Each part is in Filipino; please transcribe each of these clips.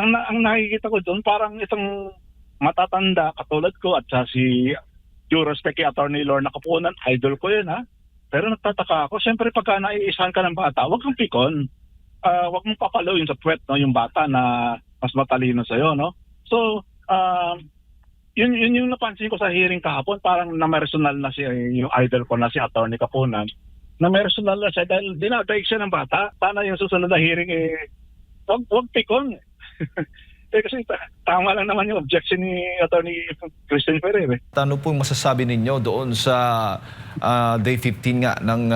ang nakikita ko doon parang itong matatanda katulad ko at si due respect kay Attorney Lorna Capunan, idol ko yun ha. Pero nagtataka ako, siyempre pagka naiisahan ka ng bata, wag kang pikon. Wag mong papalawin sa puwet no, yung bata na mas matalino sa'yo, no? So, yun yung napansin ko sa hearing kahapon, parang na-personal na si yung idol ko na si Attorney Capunan. Na-personal na siya dahil dinadaig siya ng bata. Sana yung susunod na hearing wag pikon. Kasi tama lang naman yung objection ni Attorney Christian Ferrer. Ano pong masasabi ninyo doon sa Day 15 nga ng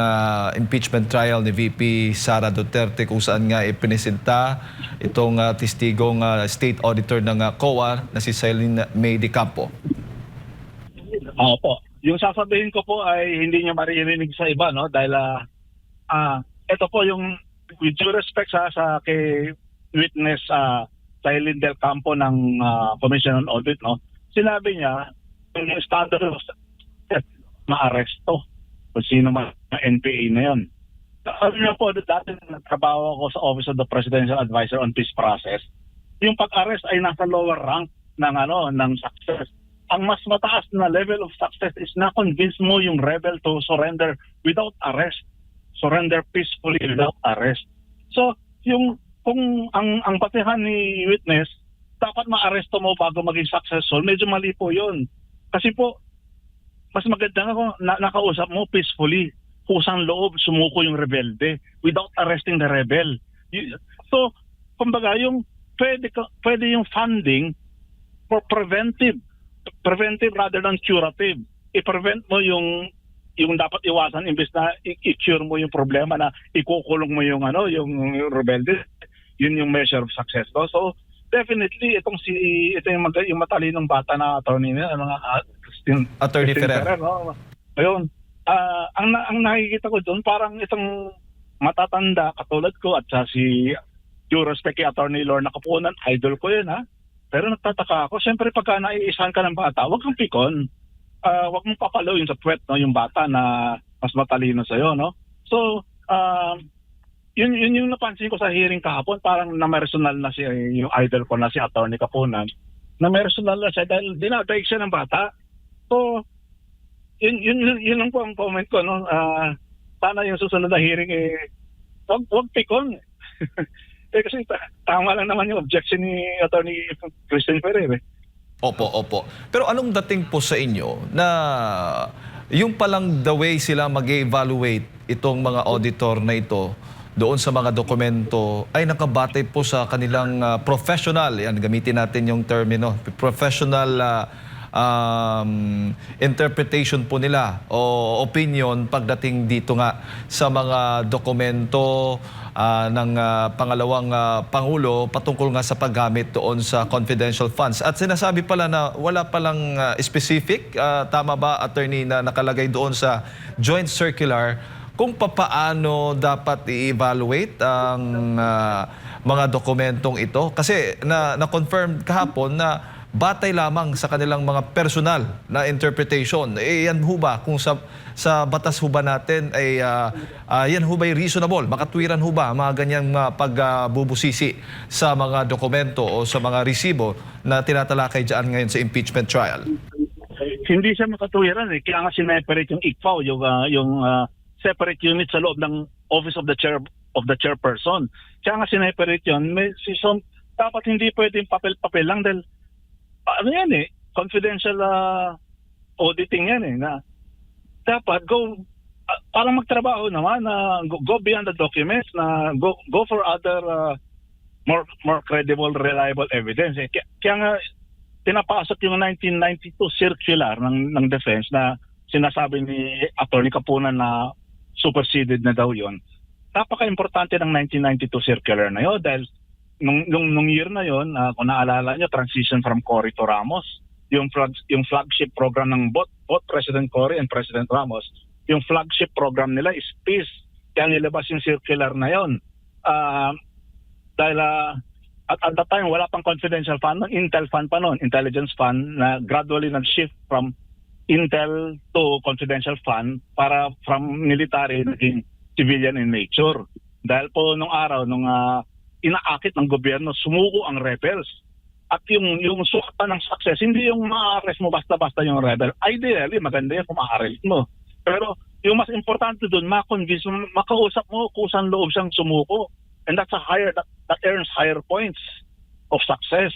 impeachment trial ni VP Sara Duterte kung saan nga ipinisita itong testigong state auditor ng COA na si Celine May de Campo? Opo. Yung sasabihin ko po ay hindi niya maririnig sa iba, no? Dahil ito po yung with due respect sa kay witness Celine del Campo ng Commission on Audit, no? Sinabi niya yung standard of maaresto kung sino man ang NPA na yun. Sabi niya po, dati nagtrabaho ako sa Office of the Presidential Advisor on Peace Process. Yung pag-arrest ay nasa lower rank ng success. Ang mas mataas na level of success is na-convince mo yung rebel to surrender without arrest. Surrender peacefully without arrest. So, kung ang patihan ni witness, dapat ma-aresto mo bago maging successful, medyo mali po yun. Kasi po, mas maganda nga kung nakausap mo peacefully, kusang loob, sumuko yung rebelde without arresting the rebel. So, kumbaga, pwede yung funding for preventive rather than curative. I-prevent mo yung dapat iwasan imbes na i-cure mo yung problema na ikukulong mo yung rebelde. Yun yung measure of success. No? So definitely ito yung matalinong bata na attorney niya, Attorney Ferrer. No? Ayun. Ang nakikita ko doon parang itong matatanda katulad ko at si due respect kay Attorney Lorna Capunan, idol ko yun ha. Pero nagtataka ako, siyempre pagka naiisahan ka ng bata, wag kang pikon. Wag mong papalawin sa puwet no, yung bata na mas matalino sa'yo, no? So, yun yung napansin ko sa hearing kahapon, parang na-personal na yung idol ko na si Attorney Capunan. Na-personal na siya dahil dinadaig siya ng bata. So, yun lang po ang comment ko, no? Sana yung susunod na hearing wag pikon. Kasi tama lang naman yung objection ni Attorney Christian Ferrer. Opo. Pero anong dating po sa inyo na yung palang the way sila mag-evaluate itong mga auditor na ito doon sa mga dokumento ay nakabatay po sa kanilang professional, yan gamitin natin yung termino, professional interpretation po nila o opinion pagdating dito nga sa mga dokumento ng pangalawang Pangulo patungkol nga sa paggamit doon sa confidential funds. At sinasabi pala na wala palang specific, tama ba attorney, na nakalagay doon sa joint circular kung papaano dapat i-evaluate ang mga dokumentong ito? Kasi na-confirm kahapon na batay lamang sa kanilang mga personal na interpretation. Yan ho ba, kung sa batas ho ba natin ay yan ho ba reasonable? Makatwiran ho ba mga ganyang pagbubusisi sa mga dokumento o sa mga resibo na tinatalakay dyan ngayon sa impeachment trial? Hindi siya makatuwiran eh. Kaya nga sineperate yung ICFAO, yung separate unit sa loob ng Office of the Chairperson. Kaya nga sineperate yun. Dapat hindi pwedeng papel-papel lang dahil confidential auditing yan na dapat parang magtrabaho naman na go beyond the documents, na go for other more credible, reliable evidence. Kaya nga pinapasok yung 1992 circular ng defense na sinasabi ni Attorney Capunan na superseded na daw yun. Napaka-importante ng 1992 circular na yun dahil nung year na yun, kung naalala nyo, transition from Cory to Ramos, yung flagship program ng both President Cory and President Ramos, yung flagship program nila is peace. Kaya nilabas yung circular na yun. Dahil at that time, wala pang confidential fund, Intel fund pa noon, intelligence fund, na gradually nag-shift from Intel to confidential fund para from military naging civilian in nature. Dahil po nung araw, nung inaakit ng gobyerno, sumuko ang rebels. At yung sukat ng success, hindi yung ma-arrest mo basta-basta yung rebel. Ideally, maganda yan kung ma-arrest mo. Pero yung mas importante doon, ma-convince mo, makausap mo kung saan loob siyang sumuko. And that earns higher points of success.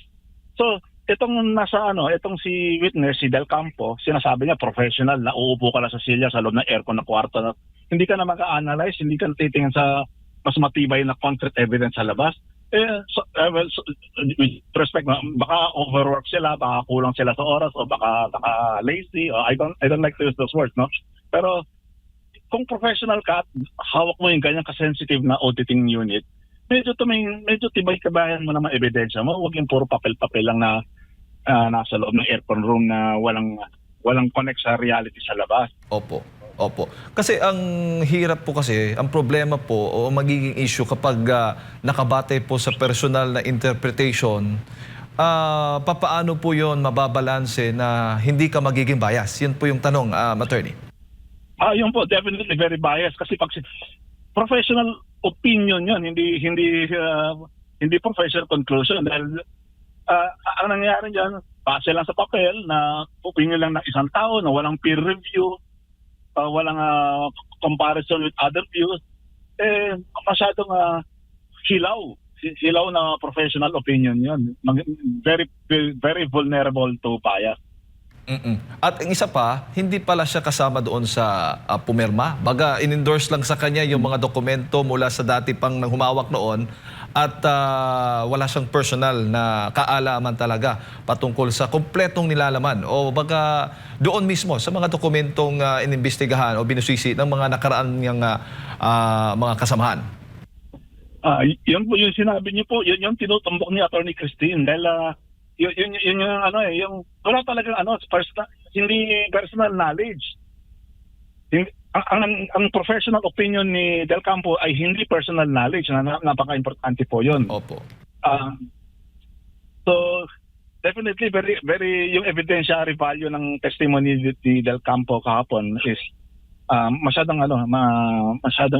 So, itong si witness, si Del Campo, sinasabi niya professional, na uupo ka na sa silya sa loob ng aircon na kwarto. Na, hindi ka na mag-a-analyze, hindi ka titingin sa mas matibay na concrete evidence sa labas. With respect, baka overwork sila, baka kulang sila sa oras, o baka lazy, o I don't like to use those words, no? Pero kung professional ka, hawak mo yung ganyang ka-sensitive na auditing unit, medyo tibay-kabayan mo naman ebidensya mo. Huwag yung puro papel-papel lang na nasa loob ng aircon room na walang connect sa reality sa labas. Opo. Opo. Kasi ang hirap po kasi, ang problema po o magiging issue kapag nakabate po sa personal na interpretation, papaano po yon mababalanse na hindi ka magiging bias? Yun po yung tanong, attorney. Yun po, definitely very biased kasi pag professional opinion yun, hindi professional conclusion. Dahil ang nangyayari dyan, base lang sa papel na opinion lang ng isang tao na walang peer review, walang comparison with other views, masyadong hilaw na professional opinion yun. Very, very vulnerable to bias. At ang isa pa, hindi pala siya kasama doon sa pumirma. Baga, in-endorse lang sa kanya yung mga dokumento mula sa dati pang humawak noon at wala siyang personal na kaalaman talaga patungkol sa kumpletong nilalaman o baga doon mismo sa mga dokumentong inimbestigahan o binusisi ng mga nakaraan niyang mga kasamahan. Yun po yung sinabi niyo po, yun yung tinutumbok ni Attorney Christine dahil yun yung wala talagang hindi personal knowledge. Ang professional opinion ni Del Campo ay hindi personal knowledge, na napaka-importante po yun. Opo. So definitely very yung evidentiary value ng testimony ni Del Campo kahapon is masyadong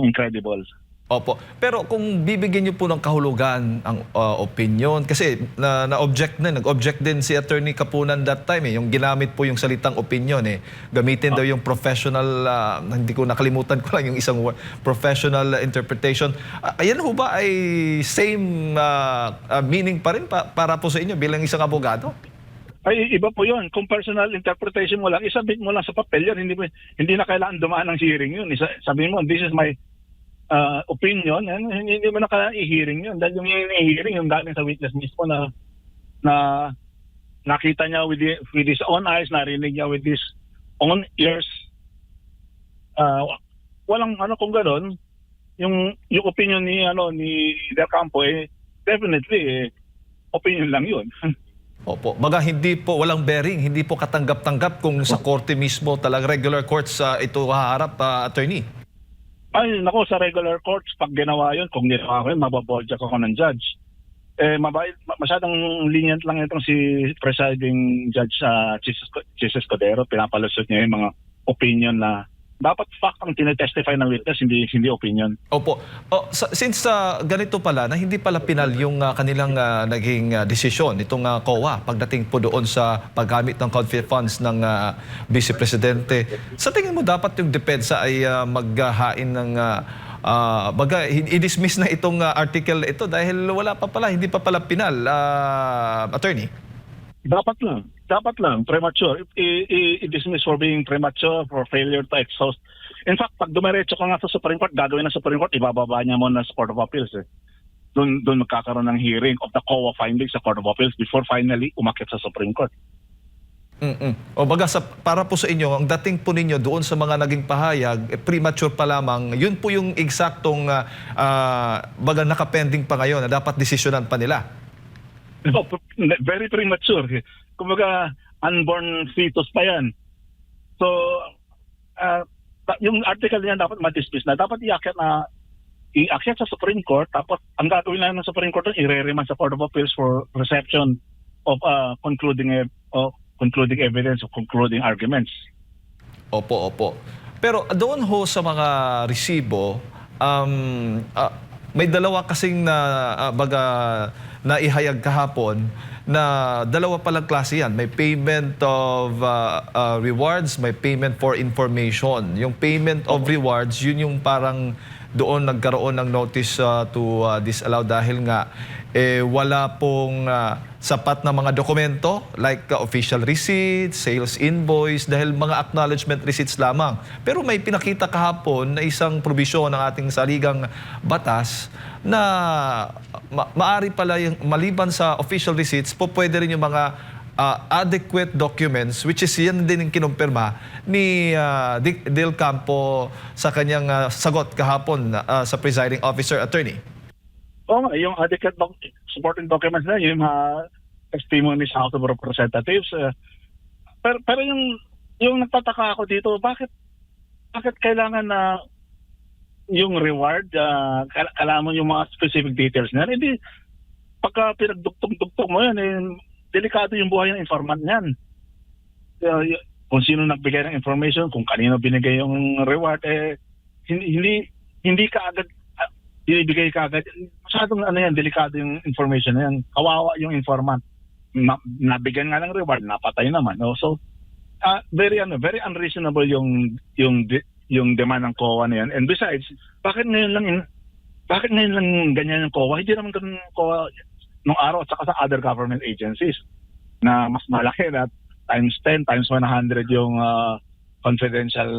incredible. Opo. Pero kung bibigyan niyo po ng kahulugan ang opinion, kasi nag-object din si Attorney Kapunan that time yung ginamit po yung salitang opinion Gamitin daw yung professional, hindi ko nakalimutan ko lang yung isang word, professional interpretation. Ayan ho ba ay same meaning pa rin para po sa inyo bilang isang abogado? Ay, iba po yun. Kung personal interpretation mo lang, isabit mo lang sa papel yun. Hindi na kailangan dumaan ng hearing yun. Sabihin mo, this is my opinion, hindi mo na kaya i-hearing yun. Dahil yung i-hearing, yung galing sa witness mismo na nakita niya with his own eyes, narinig niya with his own ears. Walang kung gano'n, yung opinion ni Del Campo, definitely, opinion lang yun. Opo. Baga hindi po, walang bearing, hindi po katanggap-tanggap kung sa korte mismo, talagang regular courts ito haharap, attorney. Ay, nako, sa regular courts, pag ginawa yun, kung ginawa ko yun, mababoldyak ako ng judge. Masyadong lenient lang itong si presiding judge Jesus Codero. Pinapalusot niya yung mga opinion na dapat fact ang tinetestify ng witness, hindi opinion. Opo. Since ganito pala, na hindi pala pinal yung kanilang naging desisyon, itong COA, pagdating po doon sa paggamit ng conflict funds ng Vice Presidente, sa tingin mo dapat yung depensa ay maghain ng i-dismiss na itong article ito dahil wala pa pala, hindi pa pala pinal, attorney? Dapat lang, premature. I-dismiss for being premature, for failure to exhaust. In fact, pag dumiretso ka nga sa Supreme Court, gagawin ng Supreme Court, ibababa niya muna sa Court of Appeals. Doon magkakaroon ng hearing of the COA findings sa Court of Appeals before finally umakyat sa Supreme Court. O baga, para po sa inyo, ang dating po ninyo doon sa mga naging pahayag, premature pa lamang, yun po yung eksaktong baga nakapending pa ngayon na dapat desisyonan pa nila. No, very premature. Kumbaga, unborn fetus pa yan. So, yung article niya dapat ma-dismiss na. Dapat iakyat sa Supreme Court, tapos ang gagawin lang ng Supreme Court, i-remand sa Court of Appeals for reception of concluding evidence, of concluding arguments. Opo. Pero doon ho sa mga resibo, may dalawa kasing na ihayag kahapon na dalawa palang klase yan. May payment of rewards, may payment for information. Yung payment of rewards, yun yung parang doon nagkaroon ng notice to disallow dahil nga wala pong sapat na mga dokumento like official receipts, sales invoice, dahil mga acknowledgement receipts lamang. Pero may pinakita kahapon na isang probisyon ng ating saligang batas na maari pala yung maliban sa official receipts, pwede rin yung mga adequate documents, which is yan din yung kinumpirma ni Del Campo sa kanyang sagot kahapon sa presiding officer, attorney. Oo nga, yung adequate supporting documents na, yung testimony sa House of Representatives. Pero yung nagtataka ako dito, bakit kailangan na yung reward, kailangan mo yung mga specific details na hindi, pagka pinagdugtong-dugtong mo yan, delikado yung buhay ng informant niyan. Kung sino nagbigay ng information, kung kanino binigay yung reward, hindi ka agad binibigay ka agad. Masyadong delikado yung information na yan. Kawawa yung informant. Nabigyan nga ng reward, napatay naman. No? So, very unreasonable yung demand ng COA na yan. And besides, bakit ngayon lang ganyan yung COA? Hindi naman ganun yung COA nung araw at saka sa other government agencies na mas malaki na times 10, times 100 yung confidential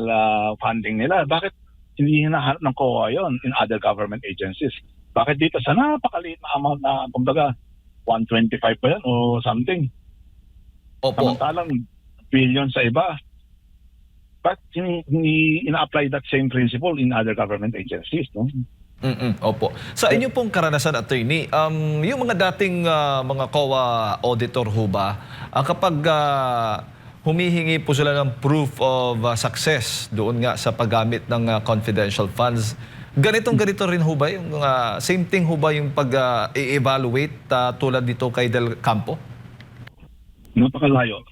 funding nila. Bakit hindi hinahanap ng COA yon in other government agencies? Bakit dito sa napakaliit na amount na, kumbaga, 125 pa yan o something? Opo. Samantalang billion sa iba. But hindi ina-apply that same principle in other government agencies, no? Opo. Sa inyo pong karanasan, attorney, yung mga dating mga COA auditor ho ba, kapag humihingi po sila ng proof of success doon nga sa paggamit ng confidential funds, ganito rin ho ba? Yung same thing ho ba yung pag-evaluate tulad dito kay Del Campo? Napakalayo.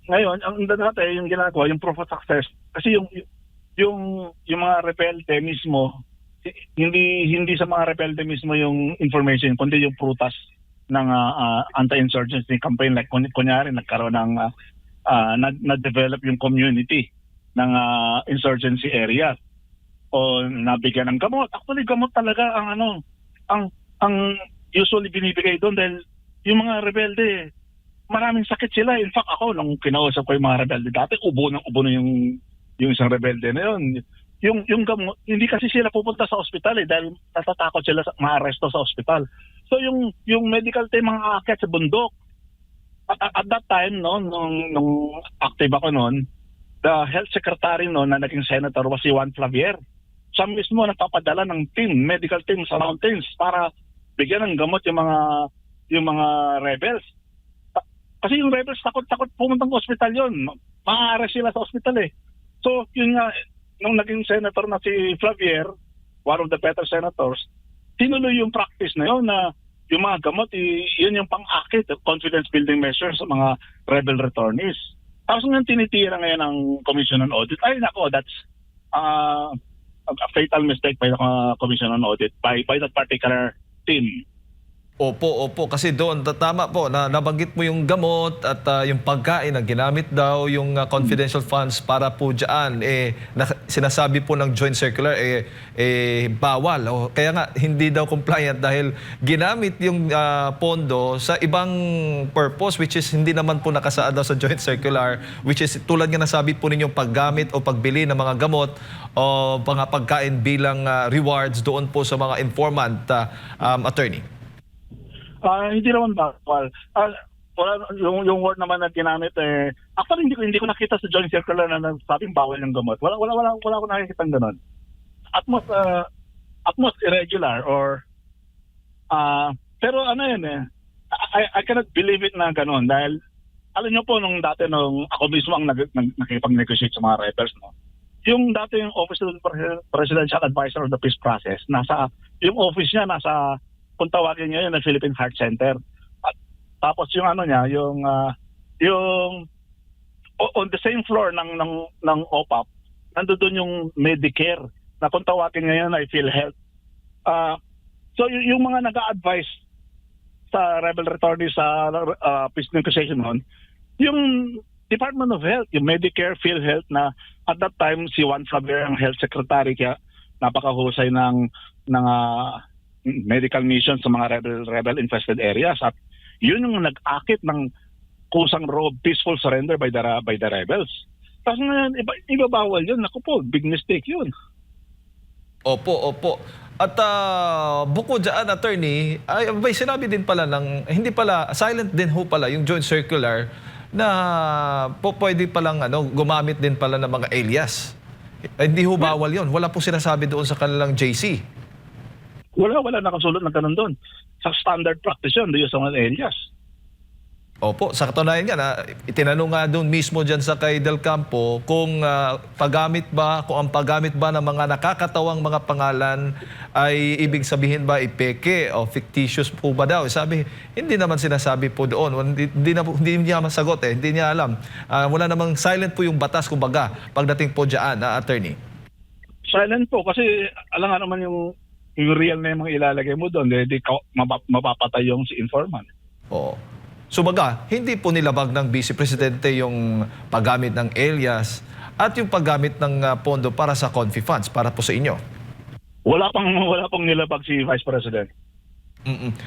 Ngayon, ang dati yung ginagawa, yung proof of success, kasi yung mga repelte mismo, hindi sa mga repelte mismo yung information, kundi yung prutas ng anti-insurgency campaign. Like kunyari nagkaroon ng na-develop yung community ng insurgency area o nabigyan ng gamot. Actually, gamot talaga ang usually binibigay doon dahil yung mga rebelde, maraming sakit sila. In fact, ako, nung kinausap ko yung mga rebelde dati, ubo na yung isang rebelde na yun. Yung gamot, hindi kasi sila pupunta sa ospital dahil natatakot sila ma-aresto sa ospital. So yung medical team mga aakyat sa bundok. At that time, no, nung active ako noon, the health secretary noon na naging senator was si Juan Flavier. Siya mismo nagpapadala ng medical team sa mountains para bigyan ng gamot yung mga rebels. Kasi yung rebels takot pumuntang ospital yun. Ma-arrest sila sa ospital So yun nga, nung naging senator na si Flavier, one of the better senators, tinuloy yung practice na yun na yung mga gamot, yun yung pang-akit, confidence building measures sa mga rebel returnees. Tapos nga tinitira ngayon ng Commission on Audit, ay nako, that's a fatal mistake by the Commission on Audit, by that particular team. Opo. Kasi doon, tama po, na nabanggit mo yung gamot at yung pagkain na ginamit daw yung confidential funds para po dyan. Sinasabi po ng joint circular, bawal. Kaya nga, hindi daw compliant dahil ginamit yung pondo sa ibang purpose, which is hindi naman po nakasaad daw sa joint circular, which is tulad nga nasabi po ninyong paggamit o pagbili ng mga gamot o mga pagkain bilang rewards doon po sa mga informant, attorney. Hindi naman bawal. Yung word naman na ginamit actually hindi ko nakita sa joint circular na nagsabing bawal yung gamot. Wala ko nakikita ng ganun. At most irregular or pero yun I cannot believe it na ganun dahil alam niyo po nung dati nung ako mismo ang nakikipag-negotiate sa mga rebels, no. Yung dati yung Office of the Presidential Advisor on the Peace Process, yung office niya nasa, kung tawagin niya yun, ng Philippine Heart Center. At tapos yung yung on the same floor ng OPAP, nandoon yung Medicare na kung tawagin niya yun ay PhilHealth. So yung mga nag-a-advise sa rebel retortees sa peace negotiation noon, yung Department of Health, yung Medicare, PhilHealth na at that time si Juan Xavier ang health secretary, kaya napakahusay ng medical mission sa mga rebel infested areas, at yun yung nag-akit ng kusang road peaceful surrender by the rebels. Tapos ngayon ibabawal yun. Naku po, big mistake yun. Opo. At bukod dyan, attorney, ay may sinabi din pala ng, hindi pala, silent din ho pala yung joint circular na pwede palang gumamit din pala ng mga alias. Hindi ho bawal yun. Wala po sinasabi doon sa kanilang JC. Wala nakasulot ng ganun doon. Sa standard practice yun, the use of alias. Opo, sa katunayan nga, itinanong nga doon mismo dyan sa kay Del Campo kung ang paggamit ba ng mga nakakatawang mga pangalan ay ibig sabihin ba ipeke o fictitious po ba daw. Sabi, hindi naman sinasabi po doon. Hindi niya masagot hindi niya alam. Wala namang silent po yung batas, kumbaga, pagdating po dyan, attorney. Silent po, kasi alam nga naman yung real na yung mga ilalagay mo doon, hindi mapapatay yung si informant. Oo. So baga, hindi po nilabag ng Vice Presidente yung paggamit ng alias at yung paggamit ng pondo para sa Confi funds, para po sa inyo. Wala pang nilabag si Vice President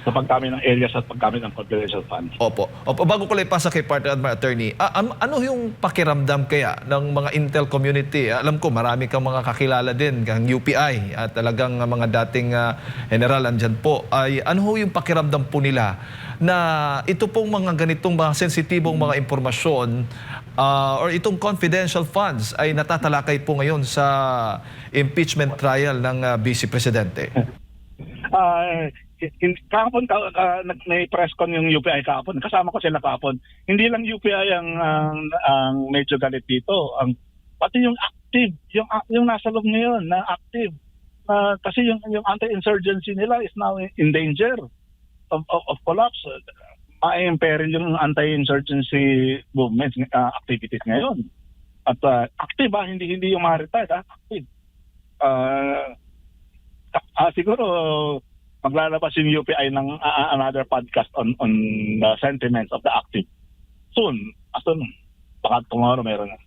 sa paggamit ng alias at paggamit ng confidential funds. Opo. Bago ko lang ipasa kay Partner Attorney, ano yung pakiramdam kaya ng mga Intel community? Alam ko marami kang mga kakilala din, kang UPI at talagang mga dating general andyan po. Ano yung pakiramdam po nila na ito pong mga ganitong mga sensitibong mga impormasyon or itong confidential funds ay natatalakay po ngayon sa impeachment trial ng Vice Presidente? Kahapon may press con yung UPI kahapon. Kasama ko sila kahapon. Hindi lang UPI ang medyo galit dito. Pati yung active, yung nasa loob ngayon na active. Kasi yung anti-insurgency nila is now in danger of collapse. Ma-imperil yung anti-insurgency movements, activities ngayon. At active hindi yung mga retired, active. Siguro maglalabas yung UPI ng another podcast on the sentiments of the active soon. Baka tomorrow meron na.